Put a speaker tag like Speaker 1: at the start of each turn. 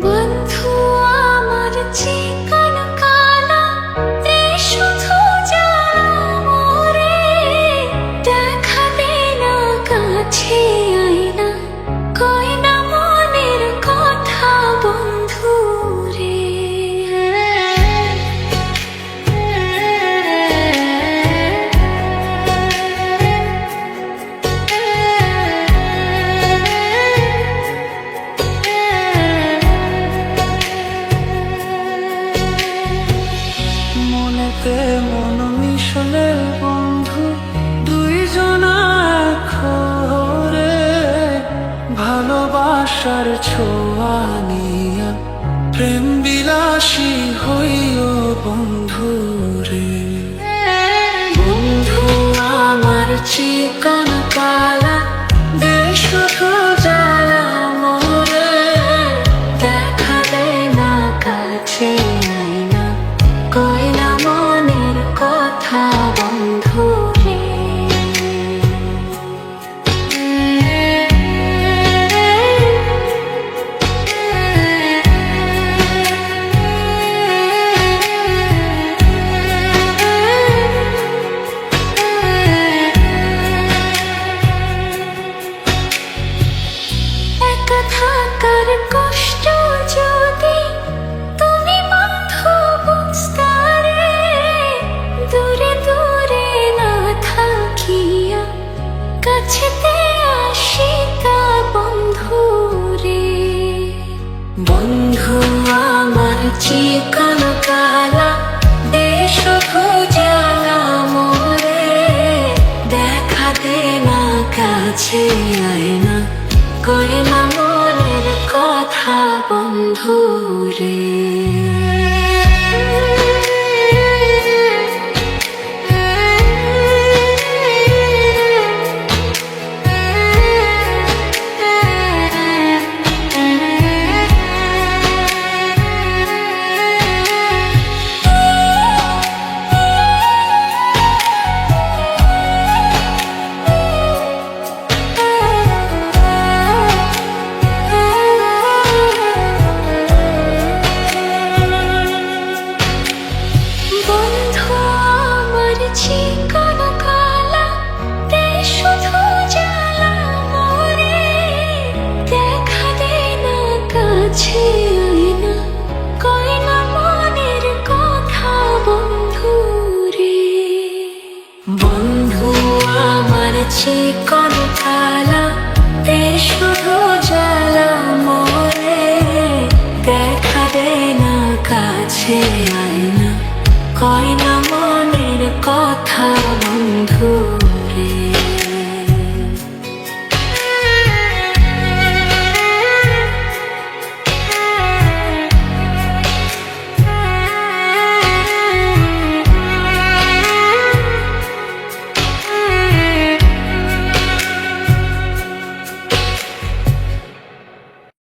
Speaker 1: বন্ধু আমার চিকন কালা এ শুধু জ্বালা মোরে, দেখা দে না কাছে আয়না, কই না মনের কথা বন্ধু রে।
Speaker 2: মনেতে মন মিশলে বন্ধু, দুইজন ঘরে ভালোবাসার ছোঁয়া নিয়া প্রেম বিলাসী হইও বন্ধু রে।
Speaker 1: বন্ধু আমার চিকন কালা দে শুধু জ্বালা মোরে, দেখা দে না কাছে আয়না, কই না মনের কথা বন্ধু রে। একা থাকার কষ্ট যদি তুমি বন্ধু বুঝতা রে, দূরে দূরে না থাকিয়া কাছেতে আসিতা বন্ধু রে। বন্ধু আমার চিকন কালা দে শুধু জ্বালা মোরে, দেখা দে না কাছে আয়না, কই না মনের কথা বন্ধু রে। বন্ধু আমার চিকন কালা দে শুধু জ্বালা মোরে, দেখা দে না কাছে আয়না, কই না মনের কথা বন্ধু রে। বন্ধু আমার চিকন কালা দে শুধু জ্বালা মোরে, দেখা দে না কাছে আয়না, কই না